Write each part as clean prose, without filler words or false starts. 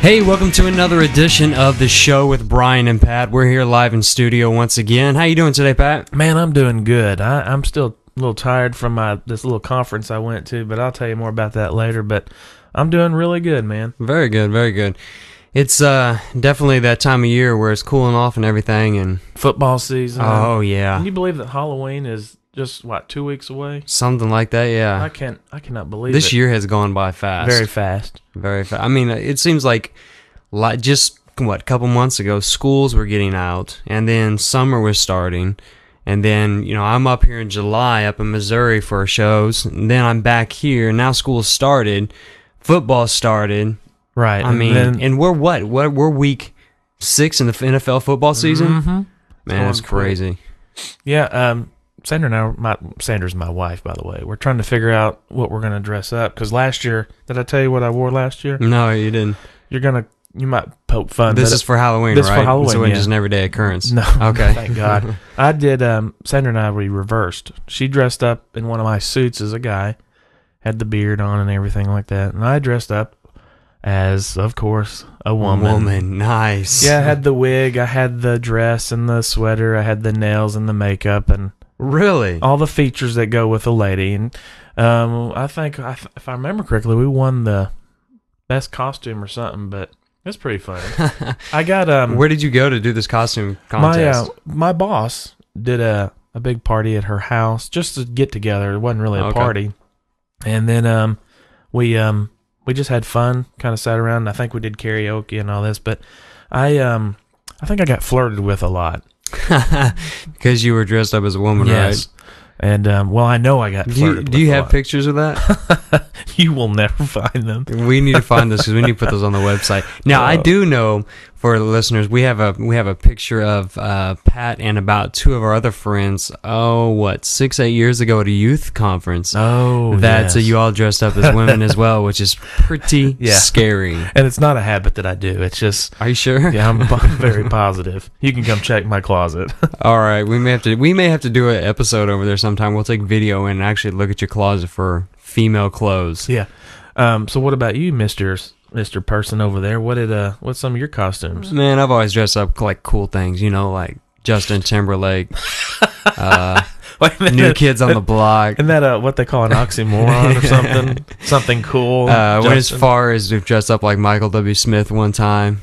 Hey, welcome to another edition of the show with Brian and Pat. We're here live in studio once again. How you doing today, Pat? Man, I'm doing good. I'm still a little tired from this little conference I went to, but I'll tell you more about that later. But I'm doing really good, man. Very good, very good. It's definitely that time of year where it's cooling off and everything, and Football season. oh yeah, Can you believe that Halloween is just 2 weeks away? something like that. Yeah, I cannot believe this it. year has gone by fast. Very fast. Very fast. I mean, it seems like just a couple months ago, schools were getting out, and then summer was starting, and then I'm up here in July, up in Missouri for shows, and then I'm back here. Now school started, football started. Right. I mean, and we're we're week 6 in the NFL football season. Mm-hmm. Man, it's crazy. Yeah. Sandra and I, Sandra's my wife, by the way. We're trying to figure out what we're going to dress up. Because last year, did I tell you what I wore last year? No, you didn't. You might poke fun. This is for Halloween, this right? For Halloween, so it's yeah. just an everyday occurrence. No, okay. Thank God. I did. Sandra and I, we reversed. She dressed up in one of my suits as a guy, had the beard on and everything like that, and I dressed up as, of course, a woman. Nice. Yeah, I had the wig, I had the dress and the sweater, I had the nails and the makeup, and really all the features that go with a lady. And I think, if I remember correctly, we won the best costume or something, but it's pretty funny. I got Where did you go to do this costume contest? my boss did a big party at her house just to get together. It wasn't really a party. And then we just had fun, kind of sat around. I think we did karaoke and all this, but I think I got flirted with a lot. Because you were dressed up as a woman, yes. Right? And I know I got flirted with. Do you have pictures of that? You will never find them. We need to find this because we need to put those on the website. Now, I do know, for the listeners, we have a picture of Pat and about 2 of our other friends. 6-8 years ago at a youth conference. Oh, that's you all dressed up as women as well, which is pretty scary. And it's not a habit that I do. It's just. Are you sure? Yeah, I'm very positive. You can come check my closet. All right, we may have to do an episode over there sometime. We'll take video and actually look at your closet for female clothes. Yeah. So what about you, Mr. Person over there? What's some of your costumes? Man, I've always dressed up like cool things, like Justin Timberlake, New Kids on the Block. Isn't that what they call an oxymoron or something? Something cool? Went as far as to dress up like Michael W. Smith one time,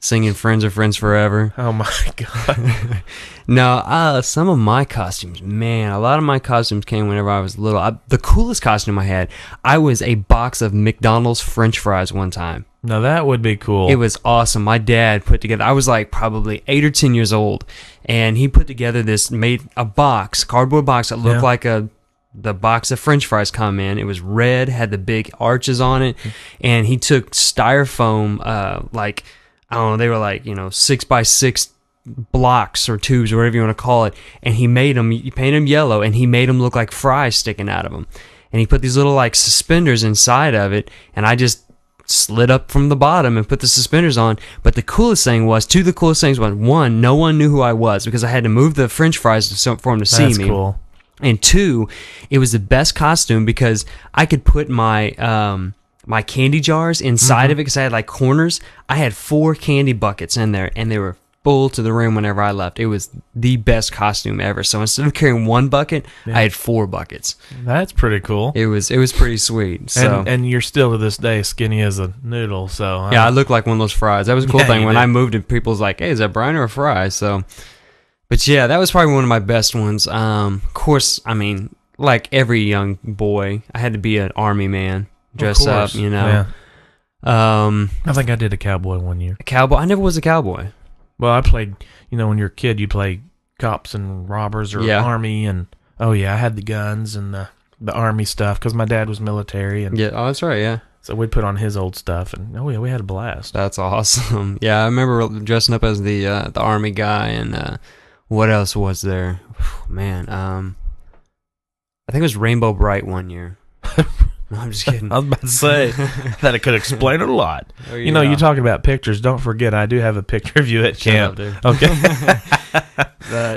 singing Friends Are Friends Forever. Oh my God. No, some of my costumes, man, a lot of my costumes came whenever I was little. The coolest costume I had, I was a box of McDonald's French fries one time. Now that would be cool. It was awesome. My dad put together, I was like probably 8 or 10 years old, and he put together made a cardboard box that looked like the box of French fries come in. It was red, had the big arches on it, and he took styrofoam, I don't know, they were like, 6x6 blocks or tubes or whatever you want to call it, and he painted them yellow, and he made them look like fries sticking out of them, and he put these little suspenders inside of it, and I just slid up from the bottom and put the suspenders on. But the coolest thing was, one, no one knew who I was because I had to move the French fries for him to see me. That's cool. And 2, it was the best costume because I could put my my candy jars inside of it because I had corners. I had 4 candy buckets in there, and they were full to the rim whenever I left. It was the best costume ever. So instead of carrying 1 bucket, I had 4 buckets. That's pretty cool. It was pretty sweet. So and you're still to this day skinny as a noodle. So I look like one of those fries. That was a cool thing when I moved and people's like, "Hey, is that Brian or a fry?" So, but yeah, that was probably one of my best ones. Of course, I mean, like every young boy, I had to be an army man, dress up. Yeah. I think I did a cowboy one year. A cowboy? I never was a cowboy. Well, I played, when you're a kid, you play cops and robbers or army. And, I had the guns and the army stuff because my dad was military. And that's right, yeah. So we'd put on his old stuff, and, we had a blast. That's awesome. Yeah, I remember dressing up as the army guy, and what else was there? Man, I think it was Rainbow Bright one year. No, I'm just kidding. I was about to say that it could explain it a lot. You're talking about pictures. Don't forget, I do have a picture of you at camp. Up, okay.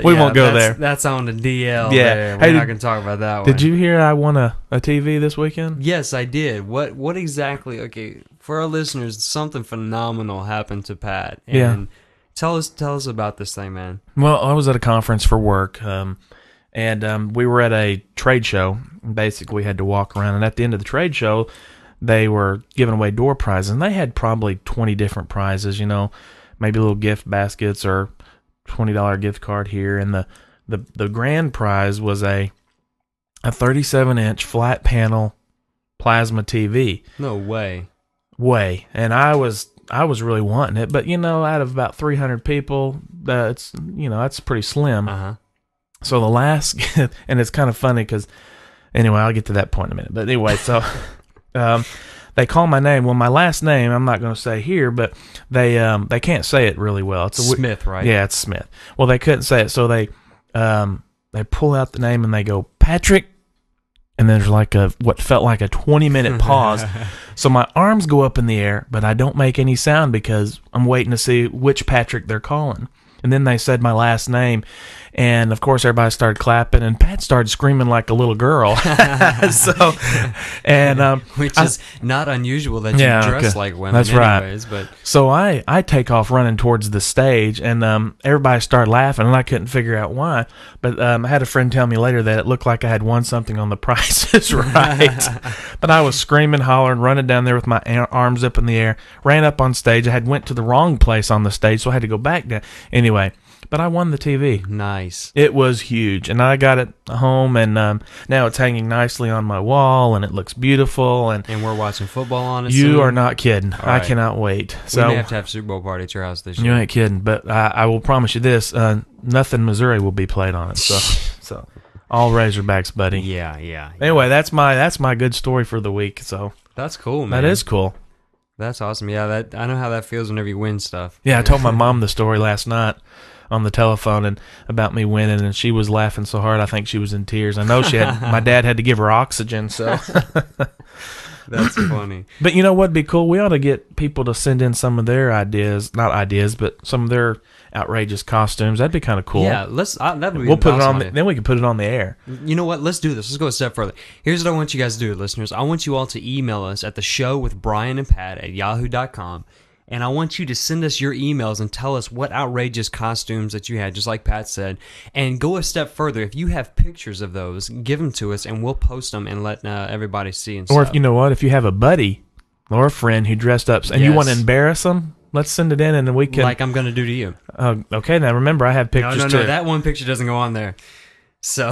We won't go there. That's on the DL. Yeah. There. We're not going to talk about that one. Did you hear I won a TV this weekend? Yes, I did. What exactly? Okay, for our listeners, something phenomenal happened to Pat. And Yeah. Tell us about this thing, man. Well, I was at a conference for work, and we were at a trade show. Basically, we had to walk around, and at the end of the trade show, they were giving away door prizes, and they had probably 20 different prizes, maybe little gift baskets or $20 gift card here, and the grand prize was a 37-inch flat panel plasma TV. No way. And I was really wanting it, but out of about 300 people, that's pretty slim. So the last, and it's kind of funny because, anyway, I'll get to that point in a minute. But anyway, so they call my name. Well, my last name I'm not going to say here, but they can't say it really well. It's Smith, right? Yeah, it's Smith. Well, they couldn't say it, so they pull out the name and they go, Patrick. And then there's like what felt like a 20-minute pause. So my arms go up in the air, but I don't make any sound because I'm waiting to see which Patrick they're calling. And then they said my last name, and of course everybody started clapping, and Pat started screaming like a little girl. Which is not unusual that you dress like women. That's anyways, right. But so I take off running towards the stage, and everybody started laughing, and I couldn't figure out why. But I had a friend tell me later that it looked like I had won something on The Price is Right. But I was screaming, hollering, running down there with my arms up in the air, ran up on stage. I had went to the wrong place on the stage, so I had to go back down. Anyway, but I won the TV. Nice. It was huge, and I got it home, and now it's hanging nicely on my wall, and it looks beautiful. And we're watching football on it. You are not kidding. All right. I cannot wait. We So may have to have a Super Bowl party at your house this year. You ain't kidding, but I will promise you this: nothing Missouri will be played on it. So all Razorbacks, buddy. Yeah. Anyway, that's my good story for the week. So that's cool, man. that is cool. That's awesome. Yeah, I know how that feels whenever you win stuff. Yeah, I told my mom the story last night on the telephone and about me winning, and she was laughing so hard I think she was in tears. I know my dad had to give her oxygen, so That's funny. But you know what'd be cool? We ought to get people to send in some of their but some of their outrageous costumes. That'd be kind of cool. Yeah, that would be We'll put it awesome on. Then we can put it on the air. You know what? Let's do this. Let's go a step further. Here's what I want you guys to do, listeners. I want you all to email us at the show with Brian and Pat at yahoo.com. And I want you to send us your emails and tell us what outrageous costumes that you had, just like Pat said. And go a step further. If you have pictures of those, give them to us, and we'll post them and let everybody see and Or stuff. if you know what, if you have a buddy or a friend who dressed up and you want to embarrass them, let's send it in and then we can. Like I'm going to do to you. Okay, now remember I have pictures too. No, that one picture doesn't go on there. So,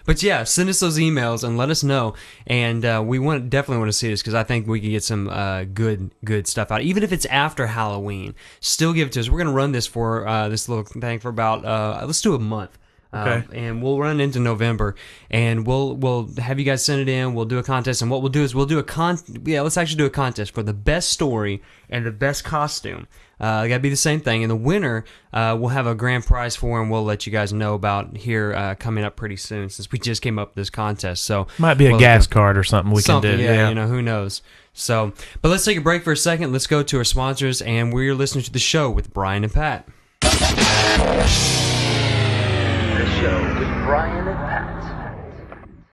but yeah, send us those emails and let us know. And we definitely want to see this because I think we can get some good stuff out. Even if it's after Halloween, still give it to us. We're going to run this for this little thing for about let's do a month. Okay. And we'll run into November, and we'll have you guys send it in. We'll do a contest, and what we'll do is let's actually do a contest for the best story and the best costume. It gotta be the same thing, and the winner we'll have a grand prize for, and we'll let you guys know about here coming up pretty soon, since we just came up with this contest. So might be a gas card or something we can do. Yeah, who knows. So, but let's take a break for a second. Let's go to our sponsors, and we're listening to the show with Brian and Pat. The show with Brian and Pat.